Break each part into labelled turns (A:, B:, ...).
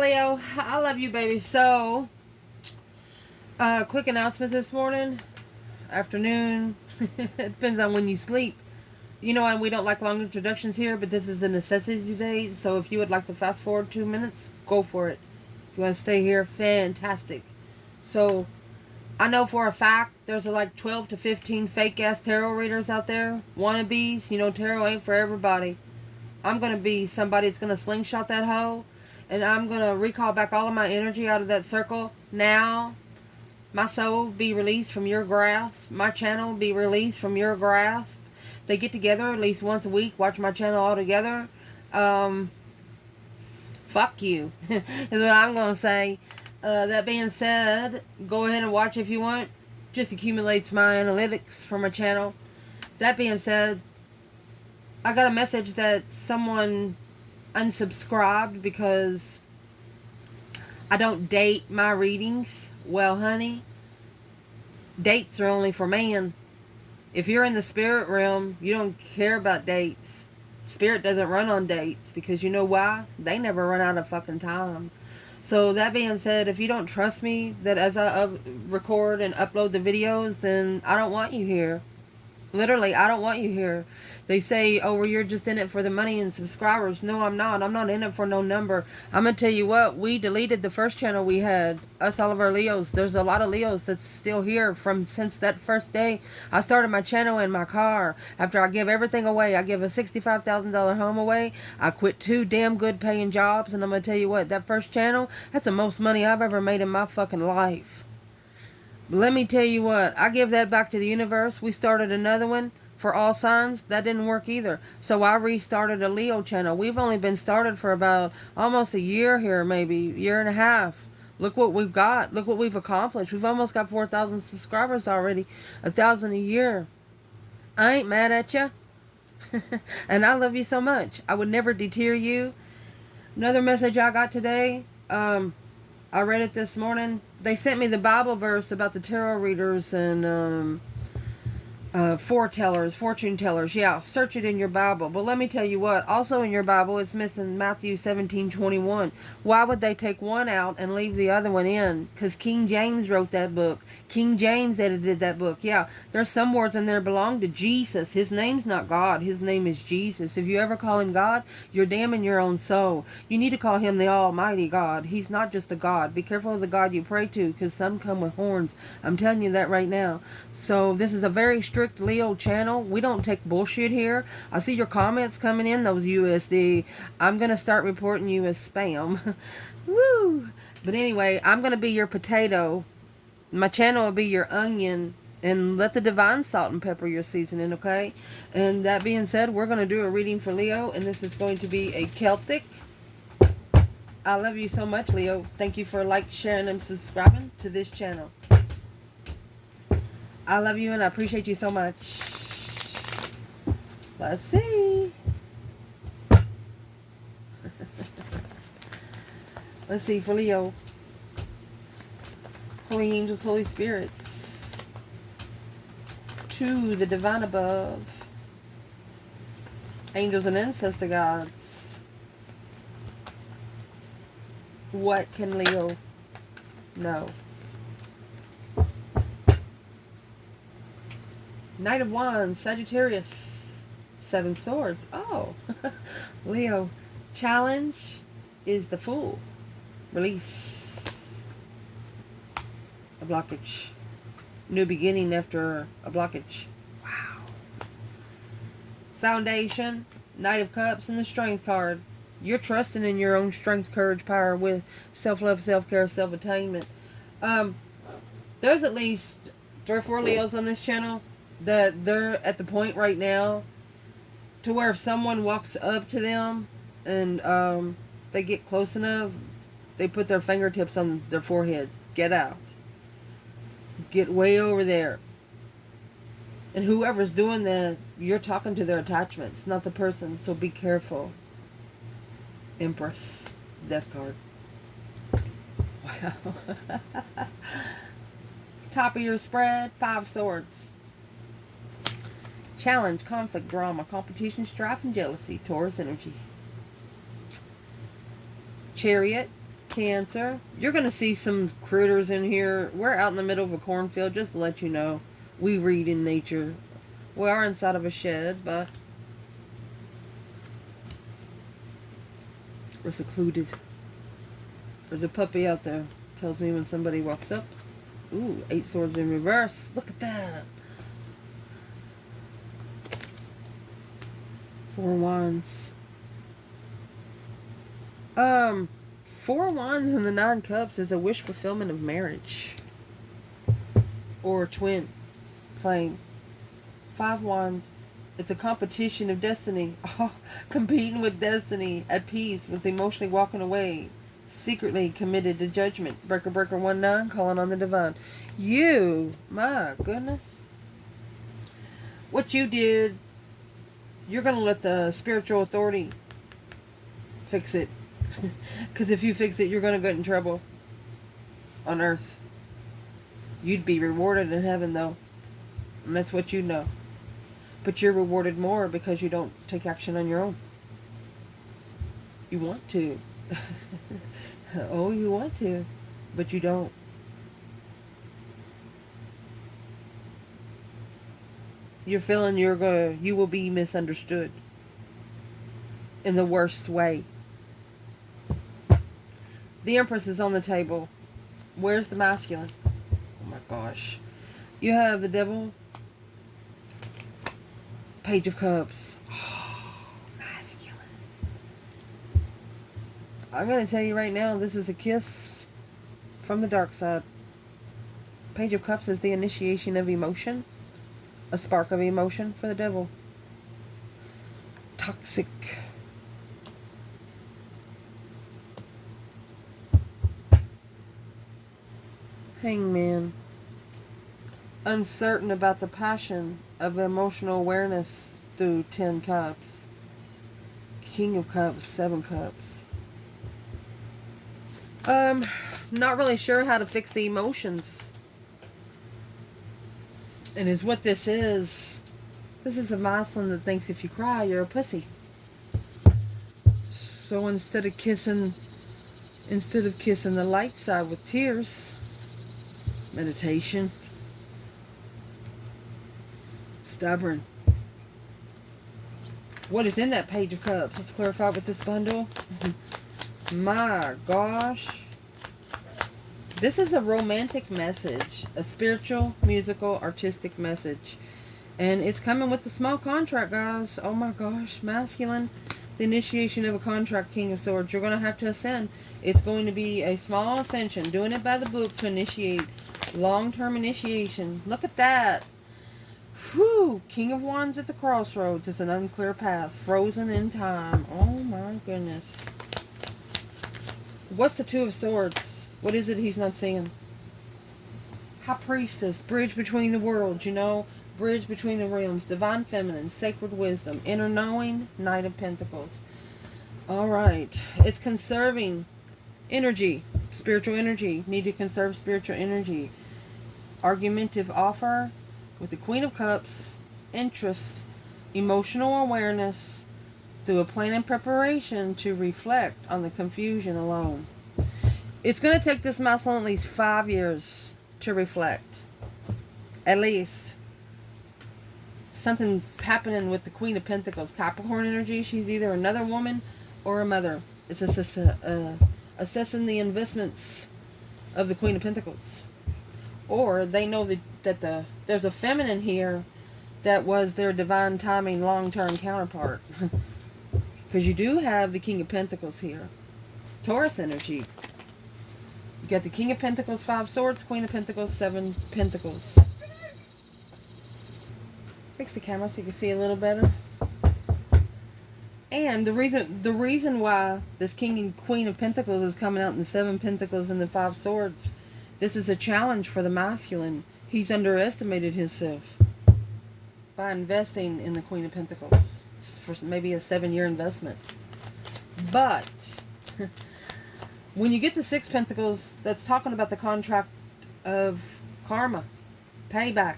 A: Leo, I love you, baby. So, quick announcement this morning, afternoon. It depends on when you sleep. You know, we don't like long introductions here, but this is a necessity today. So, if you would like to fast forward 2 minutes, go for it. If you want to stay here, fantastic. So, I know for a fact there's like 12 to 15 fake ass tarot readers out there, wannabes. You know, tarot ain't for everybody. I'm gonna be somebody that's gonna slingshot that hoe, and I'm gonna recall back all of my energy out of that circle. Now, my soul be released from your grasp. My channel be released from your grasp. They get together at least once a week, watch my channel all together. Fuck you, is what I'm gonna say. That being said, go ahead and watch if you want. Just accumulates my analytics for my channel. That being said, I got a message that someone unsubscribed because I don't date my readings. Well, honey, dates are only for man. If you're in the spirit realm, you don't care about dates. Spirit doesn't run on dates because you know why? They never run out of fucking time. So that being said, if you don't trust me that as I record and upload the videos, then I don't want you here. Literally, I don't want you here. They say, oh, well, you're just in it for the money and subscribers. No, I'm not. I'm not in it for no number. I'm going to tell you what. We deleted the first channel we had. Us, all of our Leos. There's a lot of Leos that's still here from since that first day. I started my channel in my car. After I give everything away. I give a $65,000 home away. I quit 2 damn good paying jobs. And I'm going to tell you what. That first channel, that's the most money I've ever made in my fucking life. Let me tell you what, I give that back to the universe. We started another one for all signs. That didn't work either. So I restarted a Leo channel. We've only been started for about almost a year here, maybe year and a half. Look what we've got. Look what we've accomplished. We've almost got 4,000 subscribers already. 1,000 a year. I ain't mad at you. And I love you so much. I would never deter you. Another message I got today. I read it this morning. They sent me the Bible verse about the tarot readers and foretellers, fortune tellers. Yeah, search it in your Bible. But let me tell you what, also in your Bible, it's missing Matthew 17:21. Why would they take one out and leave the other one in? Because King James wrote that book. King James edited that book. Yeah, there's some words in there belong to Jesus. His name's not God. His name is Jesus. If you ever call him God, you're damning your own soul. You need to call him the Almighty God. He's not just a God. Be careful of the God you pray to, because some come with horns. I'm telling you that right now. So this is a very strict Leo channel. We don't take bullshit here. I see your comments coming in, those USD. I'm going to start reporting you as spam. Woo! But anyway, I'm going to be your potato. My channel will be your onion. And let the divine salt and pepper your seasoning, okay? And that being said, we're going to do a reading for Leo. And this is going to be a Celtic. I love you so much, Leo. Thank you for sharing, and subscribing to this channel. I love you and I appreciate you so much. Let's see. Let's see for Leo. Holy angels, Holy spirits. To the divine above. Angels and ancestor gods. What can Leo know? Knight of Wands, Sagittarius, 7 swords. Oh, Leo, challenge is the Fool. Release. A blockage. New beginning after a blockage. Wow. Foundation, Knight of Cups, and the Strength card. You're trusting in your own strength, courage, power with self-love, self-care, self-attainment. There's at least 3 or 4 Leos on this channel that they're at the point right now to where if someone walks up to them and they get close enough, they put their fingertips on their forehead. Get out. Get way over there. And whoever's doing that, you're talking to their attachments, not the person, so be careful. Empress. Death card. Wow. Top of your spread, 5 swords. Challenge, conflict, drama, competition, strife, and jealousy. Taurus energy. Chariot. Cancer. You're going to see some critters in here. We're out in the middle of a cornfield, just to let you know. We read in nature. We are inside of a shed, but we're secluded. There's a puppy out there. Tells me when somebody walks up. Ooh, 8 swords in reverse. Look at that. 4 wands. 4 wands and the 9 cups is a wish fulfillment of marriage. Or twin flame. 5 wands. It's a competition of destiny. Oh, competing with destiny. At peace with emotionally walking away. Secretly committed to judgment. Breaker 1-9, calling on the divine. You, my goodness. What you did, you're going to let the spiritual authority fix it. Because if you fix it, you're going to get in trouble on earth. You'd be rewarded in heaven, though. And that's what you know. But you're rewarded more because you don't take action on your own. You want to. Oh, you want to. But you don't. You're feeling you will be misunderstood. In the worst way. The Empress is on the table. Where's the masculine? Oh my gosh. You have the Devil. Page of Cups. Oh, masculine. I'm going to tell you right now, this is a kiss from the dark side. Page of Cups is the initiation of emotion. A spark of emotion for the Devil. Toxic. Hangman. Uncertain about the passion of emotional awareness through 10 cups. King of Cups, 7 cups. Not really sure how to fix the emotions. And is what this is. This is a masculine that thinks if you cry, you're a pussy. So instead of kissing the light side with tears, meditation. Stubborn. What is in that Page of Cups? Let's clarify with this bundle. My gosh. This is a romantic message. A spiritual, musical, artistic message. And it's coming with the small contract, guys. Oh my gosh. Masculine. The initiation of a contract, King of Swords. You're going to have to ascend. It's going to be a small ascension. Doing it by the book to initiate. Long-term initiation. Look at that. Whew. King of Wands at the Crossroads. It's an unclear path. Frozen in time. Oh my goodness. What's the 2 of Swords? What is it he's not seeing? High Priestess. Bridge between the worlds, you know. Bridge between the realms. Divine Feminine. Sacred Wisdom. Inner Knowing. Knight of Pentacles. Alright. It's conserving energy. Spiritual energy. Need to conserve spiritual energy. Argumentative offer with the Queen of Cups. Interest. Emotional awareness. Through a plan and preparation to reflect on the confusion alone. It's going to take this masculine at least 5 years to reflect. At least. Something's happening with the Queen of Pentacles. Capricorn energy. She's either another woman or a mother. It's assessing the investments of the Queen of Pentacles. Or they know that there's a feminine here that was their divine timing long-term counterpart. Because you do have the King of Pentacles here. Taurus energy. You got the King of Pentacles, 5 swords, Queen of Pentacles, 7 pentacles. Fix the camera so you can see a little better. And the reason why this King and Queen of Pentacles is coming out in the 7 pentacles and the 5 swords, this is a challenge for the masculine. He's underestimated himself by investing in the Queen of Pentacles for maybe a 7-year investment. But when you get to 6 pentacles, that's talking about the contract of karma, payback.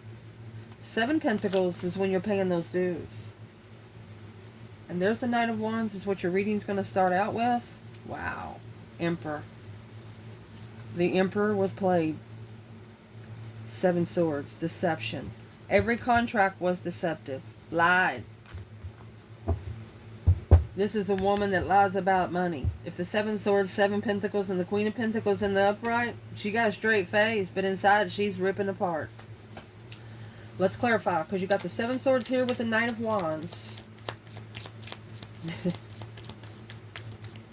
A: 7 pentacles is when you're paying those dues. And there's the Knight of Wands is what your reading's going to start out with. Wow. Emperor. The Emperor was played. 7 Swords. Deception. Every contract was deceptive. Lied. This is a woman that lies about money. If the 7 Swords, 7 Pentacles, and the Queen of Pentacles in the upright, she got a straight face, but inside she's ripping apart. Let's clarify, because you got the 7 Swords here with the Knight of Wands.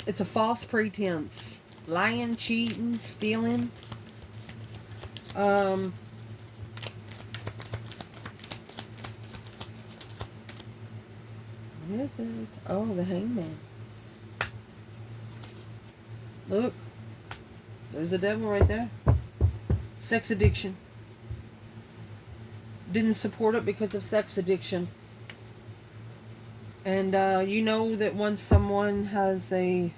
A: It's a false pretense. Lying, cheating, stealing. What is it? Oh, the Hangman. Look. There's the devil right there. Sex addiction. Didn't support it because of sex addiction. And you know that once someone has a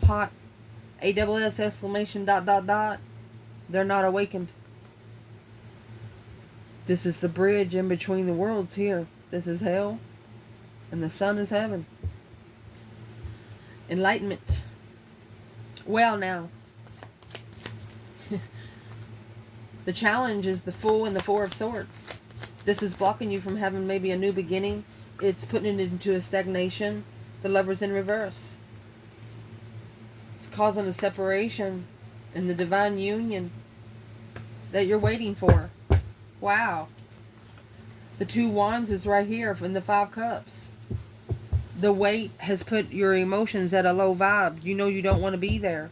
A: hot AWS exclamation ... they're not awakened. This is the bridge in between the worlds here. This is hell. And the sun is heaven. Enlightenment. Well, now. The challenge is the Fool and the 4 of Swords. This is blocking you from having maybe a new beginning. It's putting it into a stagnation. The Lover's in reverse. It's causing a separation in the divine union that you're waiting for. Wow. The 2 Wands is right here in the 5 Cups. The weight has put your emotions at a low vibe. You know you don't want to be there.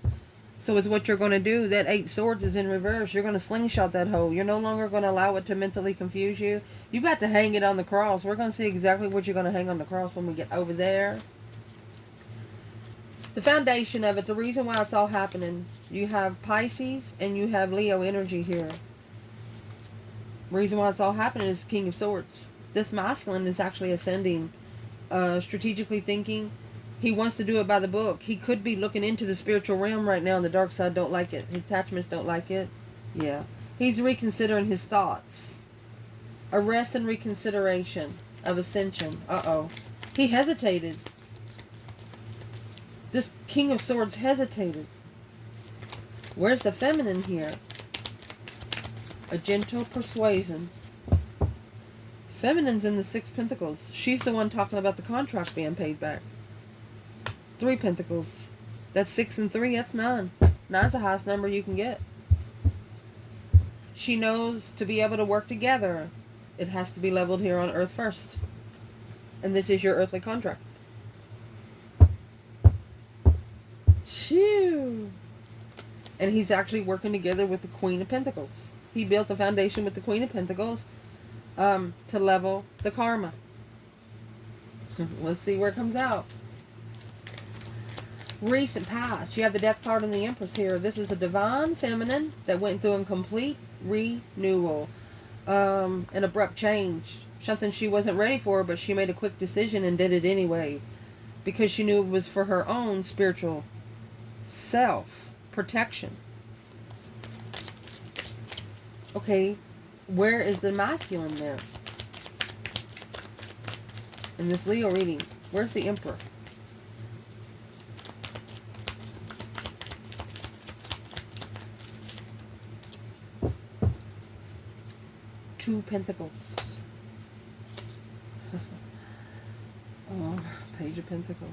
A: So it's what you're going to do. That 8 Swords is in reverse. You're going to slingshot that hoe. You're no longer going to allow it to mentally confuse you. You got to hang it on the cross. We're going to see exactly what you're going to hang on the cross when we get over there. The foundation of it, the reason why it's all happening. You have Pisces and you have Leo energy here. Reason why it's all happening is King of Swords. This masculine is actually ascending. Strategically thinking. He wants to do it by the book. He could be looking into the spiritual realm right now, and the dark side don't like it. His attachments don't like it. Yeah. He's reconsidering his thoughts. Arrest and reconsideration of ascension. Uh-oh. He hesitated. This King of Swords hesitated. Where's the feminine here? A gentle persuasion. Feminine's in the 6 Pentacles. She's the one talking about the contract being paid back. 3 Pentacles. That's 6 and 3. That's 9. 9's the highest number you can get. She knows to be able to work together, it has to be leveled here on Earth first. And this is your earthly contract. Shoo! And he's actually working together with the Queen of Pentacles. He built the foundation with the Queen of Pentacles to level the karma. Let's see where it comes out. Recent past. You have the Death card and the Empress here. This is a divine feminine that went through a complete renewal. An abrupt change. Something she wasn't ready for, but she made a quick decision and did it anyway. Because she knew it was for her own spiritual self-protection. Okay, where is the masculine there? In this Leo reading, where's the Emperor? Two Pentacles. Oh, Page of Pentacles.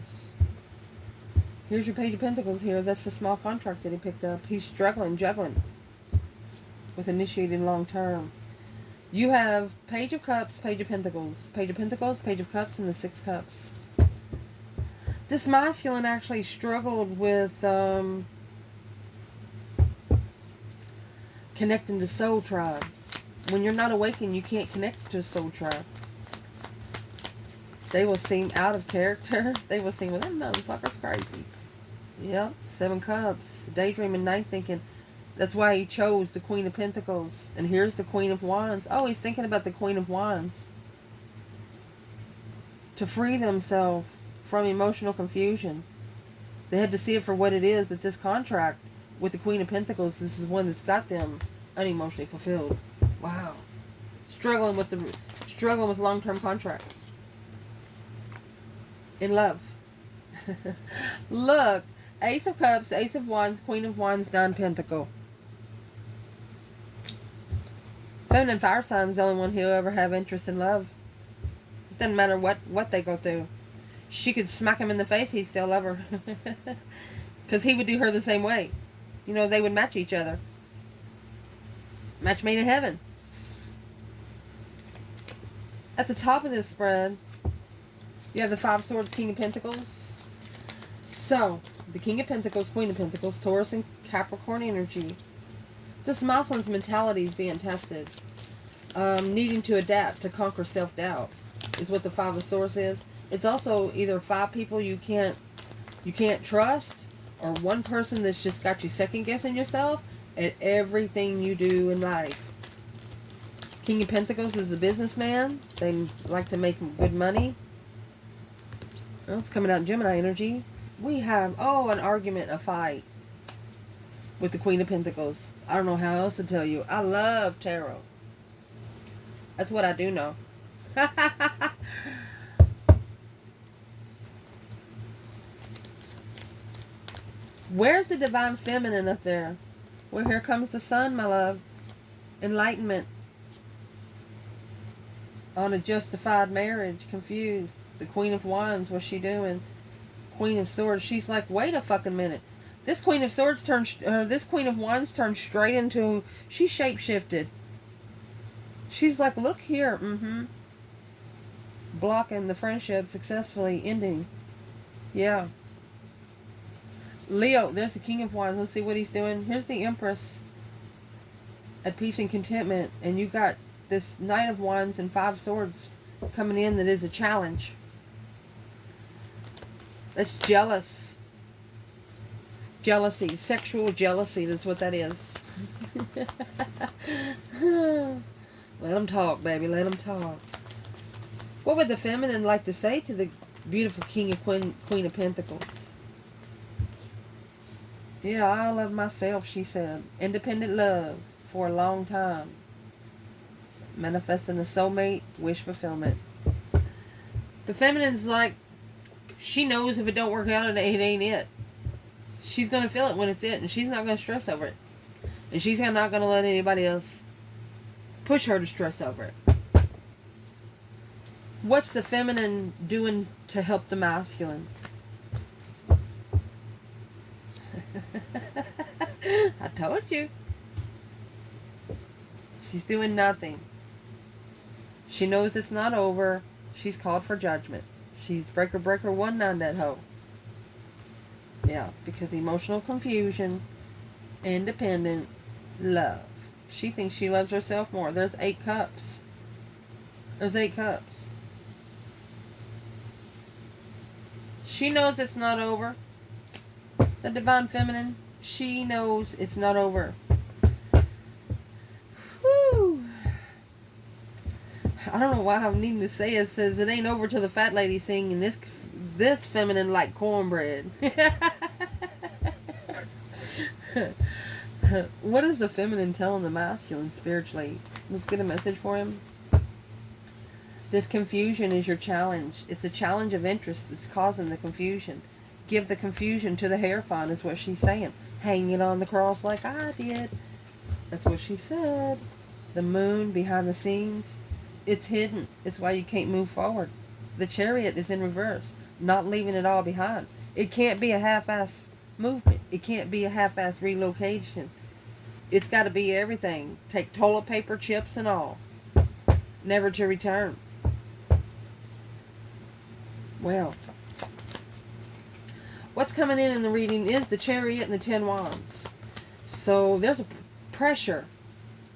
A: Here's your Page of Pentacles here. That's the small contract that he picked up. He's struggling, juggling with initiating long term. You have Page of Cups, Page of Pentacles. Page of Pentacles, Page of Cups, and the 6 Cups. This masculine actually struggled with connecting to soul tribes. When you're not awakened, you can't connect to a soul tribe. They will seem out of character. They will seem, well, that motherfucker's crazy. Yep, 7 Cups. Daydreaming, night thinking. That's why he chose the Queen of Pentacles. And here's the Queen of Wands. Oh, he's thinking about the Queen of Wands. To free themselves from emotional confusion. They had to see it for what it is, that this contract with the Queen of Pentacles, this is one that's got them unemotionally fulfilled. Wow. Struggling with long-term contracts. In love. Look, Ace of Cups, Ace of Wands, Queen of Wands, 9 Pentacle. Feminine fire sign is the only one he'll ever have interest in love. It doesn't matter what they go through. She could smack him in the face, he'd still love her. Because he would do her the same way. You know, they would match each other. Match made in heaven. At the top of this spread, you have the Five Swords, King of Pentacles. So, the King of Pentacles, Queen of Pentacles, Taurus and Capricorn energy. This masculine's mentality is being tested. Needing to adapt to conquer self-doubt is what the Five of Swords is. It's also either 5 people you can't trust, or one person that's just got you second-guessing yourself at everything you do in life. King of Pentacles is a businessman. They like to make good money. Well, it's coming out in Gemini energy. We have, an argument, a fight with the Queen of Pentacles. I don't know how else to tell you. I love tarot. That's what I do know. Where's the divine feminine up there? Well, here comes the sun, my love. Enlightenment. On a justified marriage. Confused. The Queen of Wands, what's she doing? Queen of Swords. She's like, wait a fucking minute. This Queen of Swords this Queen of Wands turned straight into, she shapeshifted. She's like, look here. Blocking the friendship, successfully ending. Yeah. Leo, there's the King of Wands. Let's see what he's doing. Here's the Empress. At peace and contentment. And you got this Knight of Wands and 5 Swords coming in that is a challenge. That's jealous. Jealousy. Sexual jealousy. That's what that is. Let them talk, baby. Let them talk. What would the feminine like to say to the beautiful King of Queen of Pentacles? Yeah, I love myself, she said. Independent love for a long time. Manifesting a soulmate, wish fulfillment. The feminine's like, she knows if it don't work out, it ain't it. She's going to feel it when it's it, and she's not going to stress over it. And she's not going to let anybody else push her to stress over it. What's the feminine doing to help the masculine? I told you. She's doing nothing. She knows it's not over. She's called for judgment. She's breaker 1-9 that hoe. Yeah, because emotional confusion, independent, love. She thinks she loves herself more. There's 8 cups. There's 8 cups. She knows it's not over. The divine feminine, she knows it's not over. Whew. I don't know why I'm needing to say it. It says it ain't over till the fat lady sing, and this feminine like cornbread. What is the feminine telling the masculine spiritually? Let's get a message for him. This confusion is your challenge. It's a challenge of interest that's causing the confusion. Give the confusion to the Hierophant is what she's saying. Hang it on the cross like I did. That's what she said. The moon behind the scenes. It's hidden. It's why you can't move forward. The Chariot is in reverse. Not leaving it all behind. It can't be a half-ass movement. It can't be a half-ass relocation. It's got to be everything. Take toilet paper, chips, and all. Never to return. Well, what's coming in the reading is the Chariot and the 10 Wands. So there's a pressure.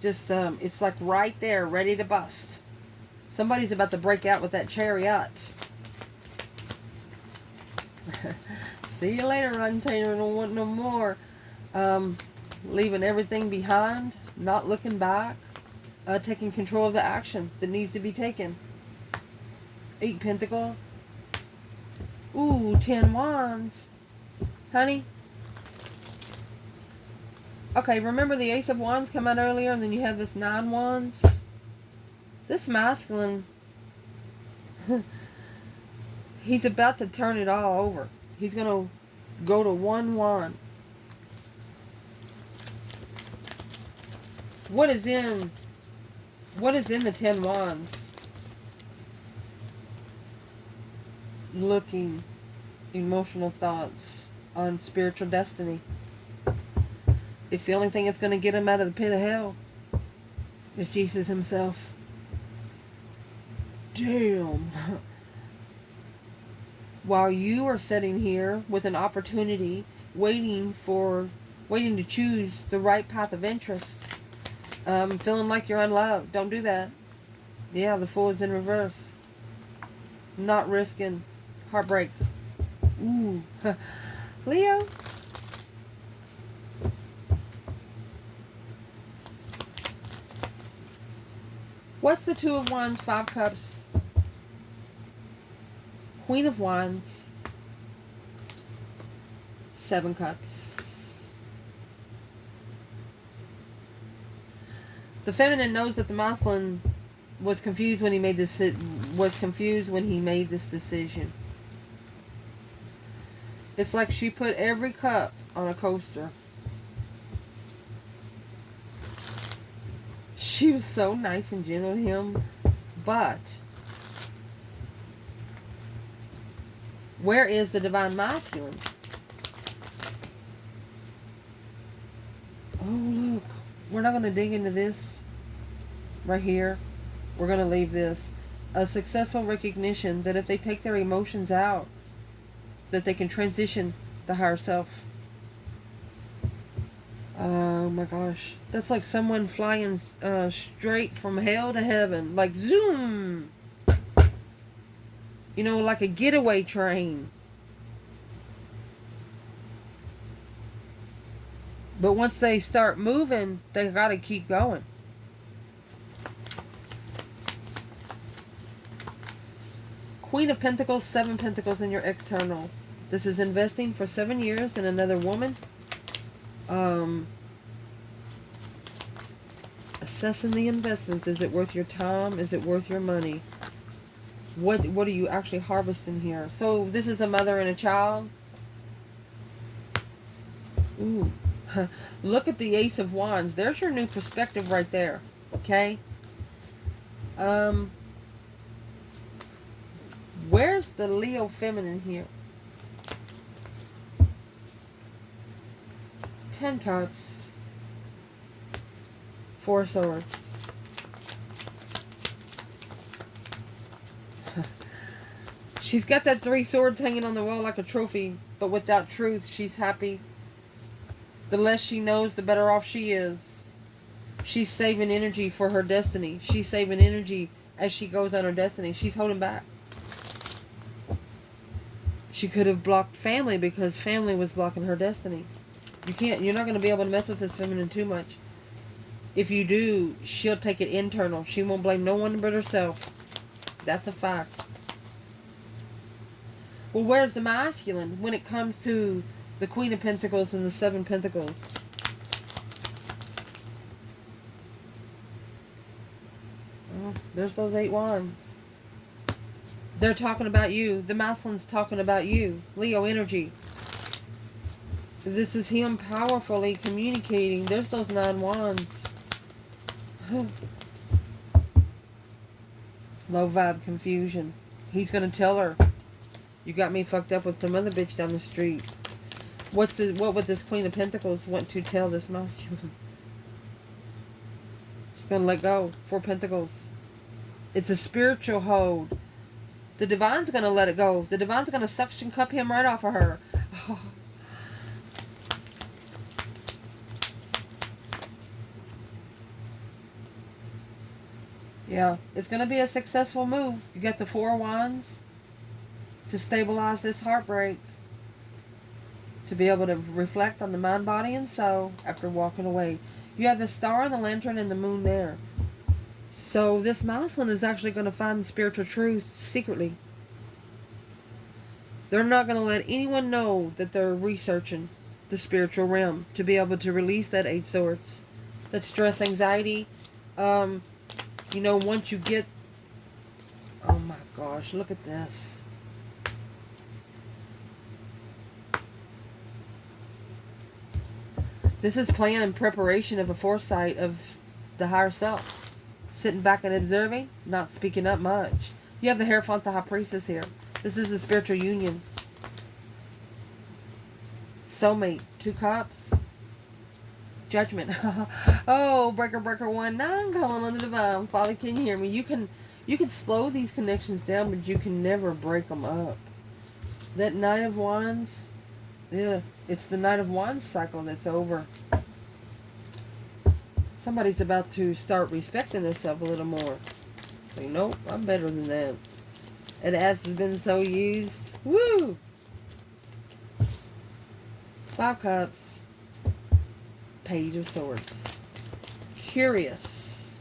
A: Just, it's like right there, ready to bust. Somebody's about to break out with that Chariot. See you later, Runtainer. I don't want no more. Leaving everything behind. Not looking back. Taking control of the action that needs to be taken. 8 Pentacle. Ooh, 10 Wands. Honey. Okay, remember the Ace of Wands come out earlier, and then you have this 9 Wands? This masculine, he's about to turn it all over. He's going to go to 1 Wand. What is in What is in the 10 wands? Looking, emotional thoughts on spiritual destiny. It's the only thing that's going to get him out of the pit of hell. Is Jesus himself. Damn. While you are sitting here with an opportunity, waiting to choose the right path of interest, feeling like you're unloved. Don't do that. Yeah, the Fool is in reverse. Not risking heartbreak. Ooh. Leo. What's the Two of Wands, 5 Cups, Queen of Wands, 7 Cups? The feminine knows that the masculine was confused when he made this decision. It's like she put every cup on a coaster. She was so nice and gentle to him, but where is the divine masculine? Oh, look. We're not going to dig into this right here. We're going to leave this. A successful recognition that if they take their emotions out, that they can transition the higher self. Oh my gosh. That's like someone flying straight from hell to heaven. Like zoom. You know, like a getaway train. But once they start moving, they got to keep going. Queen of Pentacles, 7 Pentacles in your external. This is investing for 7 years in another woman. Assessing the investments. Is it worth your time? Is it worth your money? What are you actually harvesting here? So this is a mother and a child. Ooh. Look at the Ace of Wands. There's your new perspective right there. Okay? Where's the Leo feminine here? 10 Cups. 4 Swords. She's got that 3 swords hanging on the wall like a trophy, but without truth, she's happy. The less she knows, the better off she is. She's saving energy for her destiny. She's saving energy as she goes on her destiny. She's holding back. She could have blocked family because family was blocking her destiny. You're not going to be able to mess with this feminine too much. If you do, she'll take it internal. She won't blame no one but herself. That's a fact. Well, where's the masculine when it comes to the Queen of Pentacles and the 7 Pentacles? Oh, there's those 8 Wands. They're talking about you. The masculine's talking about you. Leo energy. This is him powerfully communicating. There's those 9 Wands. Low vibe confusion. He's going to tell her, you got me fucked up with some other bitch down the street. What would this Queen of Pentacles want to tell this masculine? She's going to let go. 4 Pentacles. It's a spiritual hold. The divine's going to let it go. The divine's going to suction cup him right off of her. Oh. Yeah, it's going to be a successful move. You got the 4 Wands to stabilize this heartbreak. To be able to reflect on the mind, body, and soul after walking away. You have the star and the lantern and the moon there. So this masculine is actually going to find the spiritual truth secretly. They're not going to let anyone know that they're researching the spiritual realm to be able to release that 8 Swords. That stress, anxiety. You know, once you get... Oh my gosh, look at this. This is plan and preparation of a foresight of the higher self. Sitting back and observing, not speaking up much. You have the Hierophant, the High Priestess here. This is the spiritual union. Soulmate, 2 cups. Judgment. Oh, breaker 1, 9, calling on the divine. Father, can you hear me? You can slow these connections down, but you can never break them up. That Knight of Wands, yeah, it's the Knight of Wands cycle that's over. Somebody's about to start respecting themselves a little more. Like, nope, I'm better than that. And as has been so used. Woo! 5 cups. Page of Swords. Curious.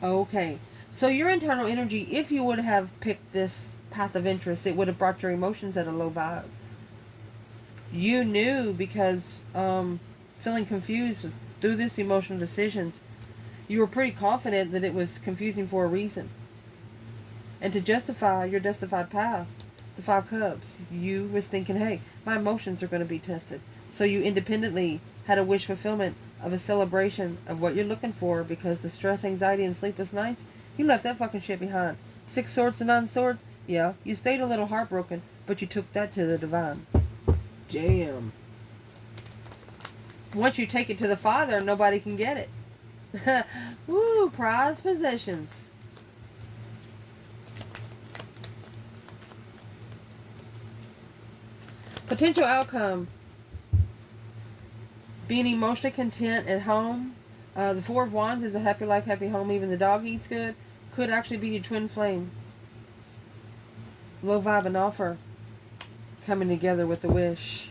A: Okay. So your internal energy, if you would have picked this path of interest, it would have brought your emotions at a low vibe. You knew because feeling confused through this emotional decisions, you were pretty confident that it was confusing for a reason. And to justify your justified path, the 5 cups, you was thinking, hey, my emotions are going to be tested. So you independently had a wish fulfillment of a celebration of what you're looking for, because the stress, anxiety, and sleepless nights, you left that fucking shit behind. 6 swords to 9 swords, yeah, you stayed a little heartbroken, but you took that to the divine. Damn. Once you take it to the Father, nobody can get it. Woo, prized possessions. Potential outcome. Being emotionally content at home. The 4 of Wands is a happy life, happy home. Even the dog eats good. Could actually be your twin flame. Low vibe and offer. Coming together with the wish.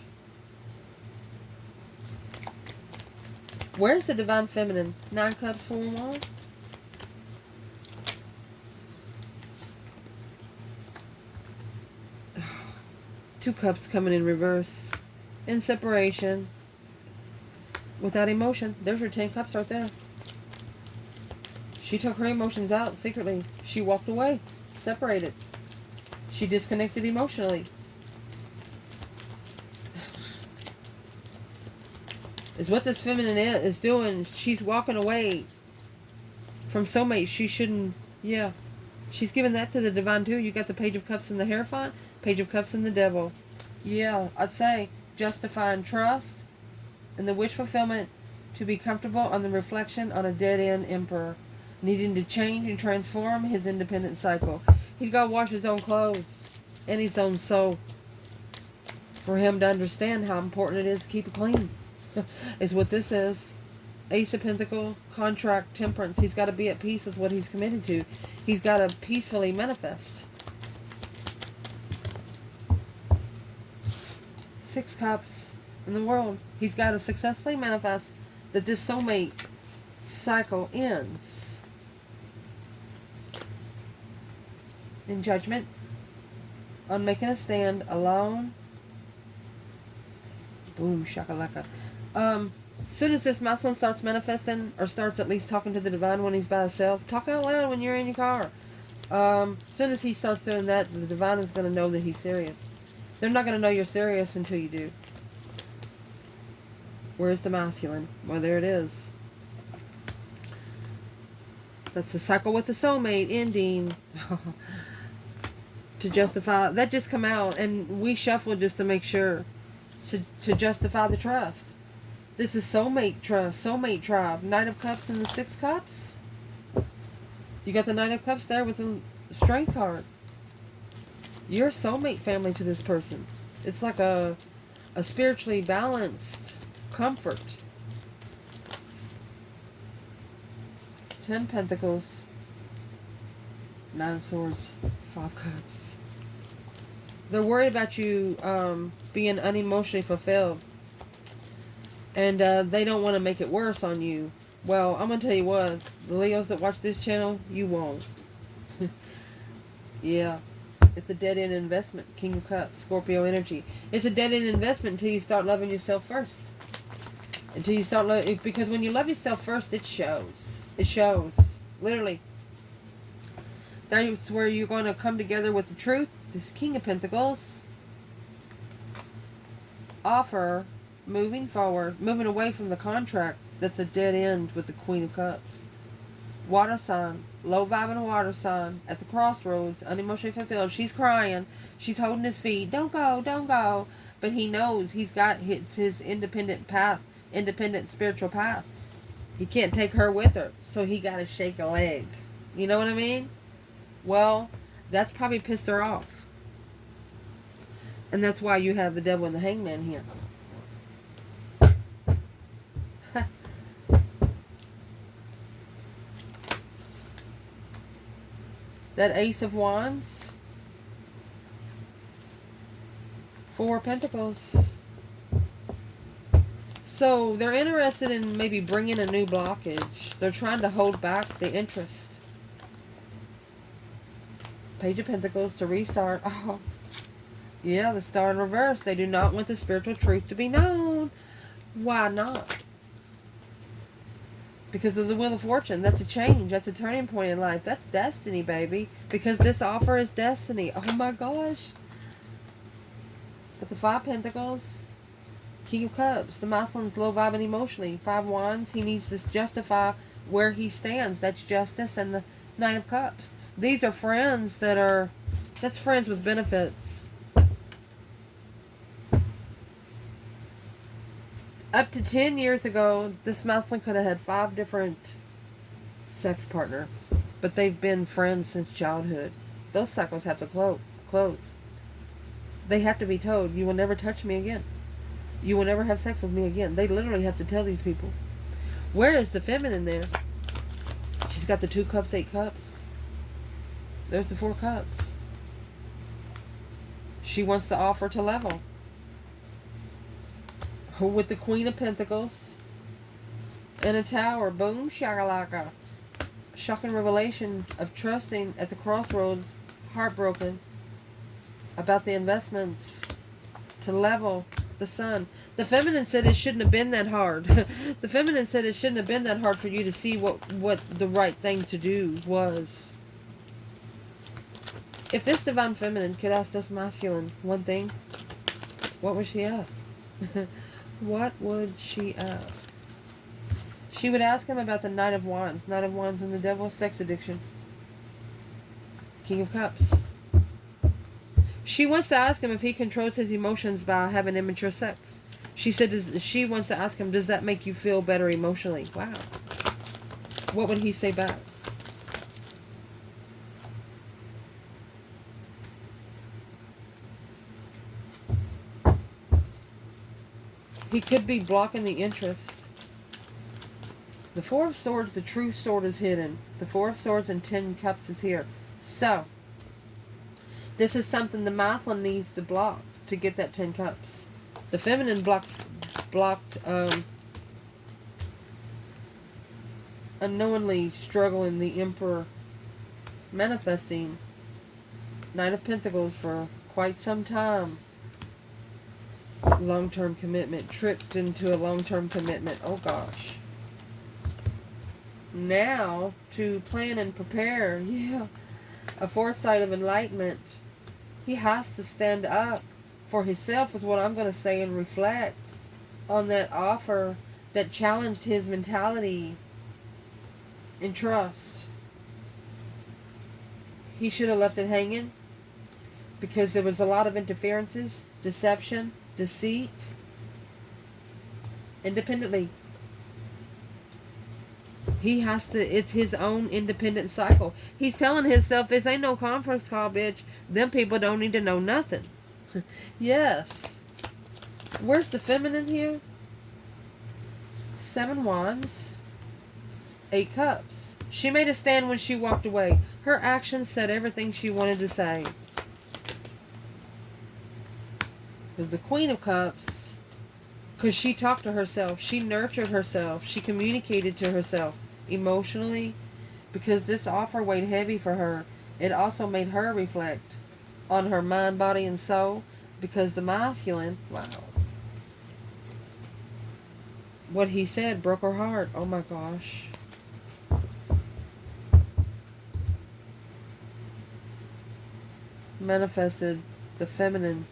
A: Where's the divine feminine? 9 cups, 4 wands. Two cups coming in reverse. In separation. Without emotion. There's your 10 cups right there. She took her emotions out secretly. She walked away. Separated. She disconnected emotionally. Is what this feminine is doing. She's walking away from soulmate. She shouldn't. Yeah. She's giving that to the divine too. You got the Page of Cups and the Hierophant. Page of Cups and the Devil. Yeah, I'd say justifying trust and the wish fulfillment to be comfortable on the reflection on a dead-end emperor. Needing to change and transform his independent cycle. He's got to wash his own clothes and his own soul for him to understand how important it is to keep it clean. Is what this is. Ace of Pentacles, contract, temperance. He's got to be at peace with what he's committed to. He's got to peacefully manifest. 6 cups in the world. He's got to successfully manifest that this soulmate cycle ends. In judgment. On making a stand alone. Boom, shakalaka. Soon as this masculine starts manifesting, or starts at least talking to the divine when he's by himself, talk out loud when you're in your car. Soon as he starts doing that, the divine is going to know that he's serious. They're not going to know you're serious until you do. Where's the masculine? Well, there it is. That's the cycle with the soulmate ending. To justify. That just come out, and we shuffled just to make sure. To justify the trust. This is soulmate trust, soulmate tribe. Knight of Cups and the 6 cups. You got the Knight of Cups there with the Strength card. You're a soulmate family to this person. It's like a spiritually balanced comfort. 10 Pentacles. 9 Swords. 5 Cups. They're worried about you being unemotionally fulfilled. And they don't want to make it worse on you. Well, I'm going to tell you what. The Leos that watch this channel, you won't. Yeah. It's a dead-end investment. King of Cups. Scorpio energy. It's a dead-end investment until you start loving yourself first. Until you start loving... Because when you love yourself first, it shows. It shows. Literally. That's where you're going to come together with the truth. This King of Pentacles. Offer... Moving forward, moving away from the contract that's a dead end with the Queen of Cups. Water sign, low vibing water sign, at the crossroads, unemotionally fulfilled. She's crying. She's holding his feet. Don't go, don't go. But he knows he's got his independent path, independent spiritual path. He can't take her with her, so he got to shake a leg. You know what I mean? Well, that's probably pissed her off. And that's why you have the devil and the hangman here. That Ace of Wands. 4 of Pentacles. So they're interested in maybe bringing a new blockage. They're trying to hold back the interest. Page of Pentacles to restart. Oh, yeah, the Star in reverse. They do not want the spiritual truth to be known. Why not? Because of the Wheel of Fortune. That's a change. That's a turning point in life. That's destiny, baby. Because this offer is destiny. Oh my gosh. But the 5 Pentacles. King of Cups. The masculine's low vibing emotionally. 5 Wands. He needs to justify where he stands. That's justice. And the Knight of Cups. These are friends that are... That's friends with benefits. Up to 10 years ago, this masculine could have had 5 different sex partners. But they've been friends since childhood. Those cycles have to close. They have to be told, you will never touch me again. You will never have sex with me again. They literally have to tell these people. Where is the feminine there? She's got the 2 cups, 8 cups. There's the 4 cups. She wants to offer to level. With the Queen of Pentacles and a Tower. Boom, shakalaka. Shocking revelation of trusting at the crossroads. Heartbroken about the investments to level the Sun. The feminine said it shouldn't have been that hard. The feminine said it shouldn't have been that hard for you to see what the right thing to do was. If this divine feminine could ask this masculine one thing, what would she ask? What would she ask? She would ask him about the Knight of Wands. Knight of Wands and the devil, sex addiction. King of Cups. She wants to ask him if he controls his emotions by having immature sex. She said she wants to ask him, does that make you feel better emotionally? Wow. What would he say back? He could be blocking the interest. The 4 of Swords, the true sword is hidden. The 4 of Swords and 10 Cups is here. So, this is something the masculine needs to block to get that 10 Cups. The feminine blocked unknowingly struggling the Emperor, manifesting Knight of Pentacles for quite some time. Long-term commitment. Tripped into a long-term commitment. Oh gosh. Now to plan and prepare. Yeah. A foresight of enlightenment. He has to stand up for himself is what I'm going to say, and reflect on that offer that challenged his mentality and trust. He should have left it hanging because there was a lot of interferences, deception, deceit, independently. He has to, it's his own independent cycle. He's telling himself, this ain't no conference call, bitch. Them people don't need to know nothing. Yes. Where's the feminine here? 7 Wands, 8 Cups. She made a stand when she walked away. Her actions said everything she wanted to say. Because the Queen of Cups, because she talked to herself, she nurtured herself, she communicated to herself emotionally, because this offer weighed heavy for her. It also made her reflect on her mind, body, and soul, because the masculine, wow, what he said broke her heart. Oh my gosh. Manifested the feminine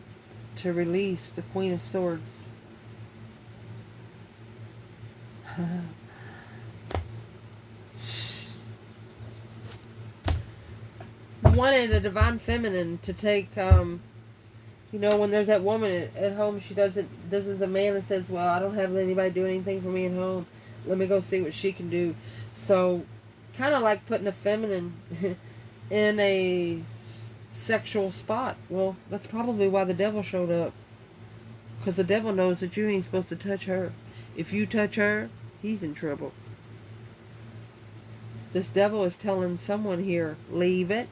A: to release the Queen of Swords. wanted a divine feminine to take, you know, when there's that woman at home, she does it. This is a man that says, well, I don't have anybody do anything for me at home. Let me go see what she can do. So, kind of like putting a feminine in a sexual spot. Well, that's probably why the devil showed up. Because the devil knows that you ain't supposed to touch her. If you touch her, he's in trouble. This devil is telling someone here, leave it.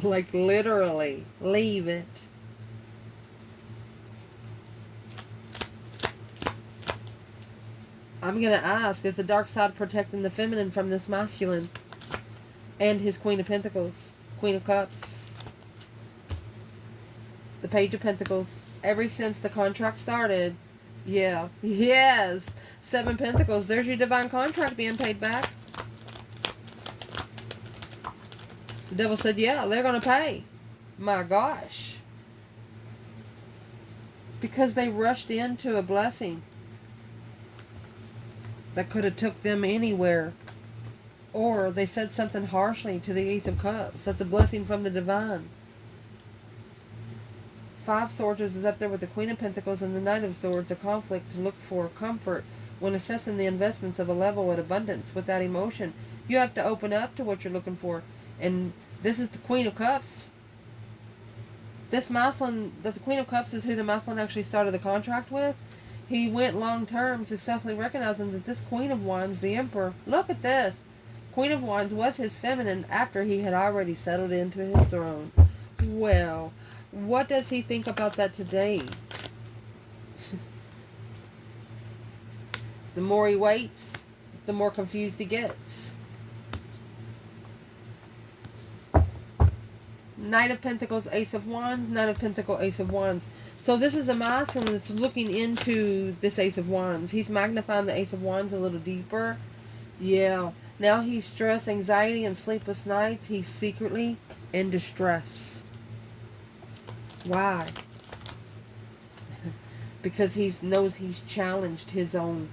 A: Like literally, leave it. I'm going to ask, is the dark side protecting the feminine from this masculine? And his Queen of Pentacles, Queen of Cups, the Page of Pentacles. Ever since the contract started, yeah, yes, 7 Pentacles. There's your divine contract being paid back. The devil said, yeah, they're going to pay. My gosh. Because they rushed into a blessing that could have took them anywhere. Or they said something harshly to the Ace of Cups. That's a blessing from the divine. 5 Swords is up there with the Queen of Pentacles and the Knight of Swords. A conflict to look for comfort when assessing the investments of a level at abundance without emotion. You have to open up to what you're looking for. And this is the Queen of Cups. This masculine, that the Queen of Cups is who the masculine actually started the contract with. He went long term, successfully recognizing that this Queen of Wands, the Emperor, look at this. Queen of Wands was his feminine after he had already settled into his throne. Well, what does he think about that today? The more he waits, the more confused he gets. Knight of Pentacles, Ace of Wands, Knight of Pentacles, Ace of Wands. So this is a masculine that's looking into this Ace of Wands. He's magnifying the Ace of Wands a little deeper. Yeah. Now he's stressed, anxiety, and sleepless nights. He's secretly in distress. Why? Because he knows he's challenged his own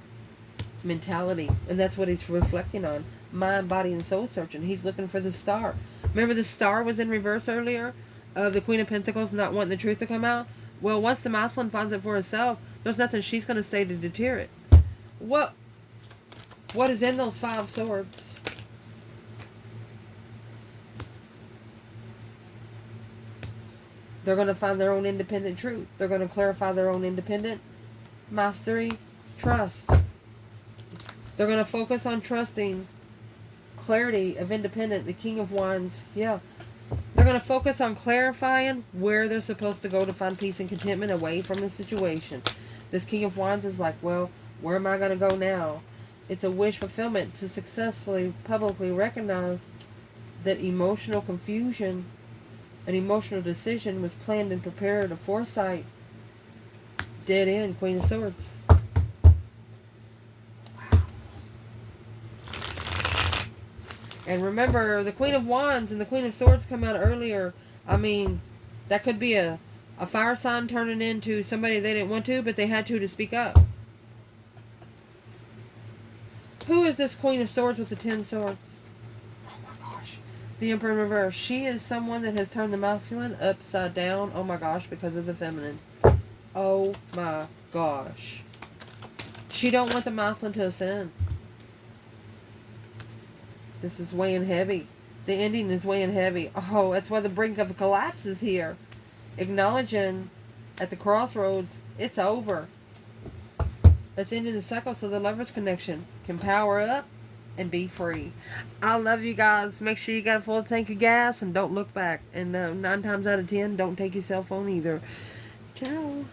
A: mentality. And that's what he's reflecting on. Mind, body, and soul searching. He's looking for the star. Remember the star was in reverse earlier? Of the Queen of Pentacles not wanting the truth to come out? Well, once the masculine finds it for herself, there's nothing she's going to say to deter it. What is in those 5 Swords? They're going to find their own independent truth. They're going to clarify their own independent mastery, trust. They're going to focus on trusting clarity of independent, the King of Wands. Yeah. They're going to focus on clarifying where they're supposed to go to find peace and contentment away from the situation. This King of Wands is like, well, where am I going to go now? It's a wish fulfillment to successfully publicly recognize that emotional confusion, an emotional decision was planned and prepared, a foresight. Dead end, Queen of Swords. And remember, the Queen of Wands and the Queen of Swords come out earlier. I mean, that could be a fire sign turning into somebody they didn't want to, but they had to speak up. Who is this Queen of Swords with the 10 swords? Oh my gosh. The Emperor in reverse. She is someone that has turned the masculine upside down. Oh my gosh, because of the feminine. Oh my gosh. She don't want the masculine to ascend. This is weighing heavy. The ending is weighing heavy. Oh, that's why the brink of collapse is here. Acknowledging at the crossroads, it's over. That's ending the cycle so the lover's connection can power up and be free. I love you guys. Make sure you got a full tank of gas and don't look back. And 9 times out of 10, don't take your cell phone either. Ciao.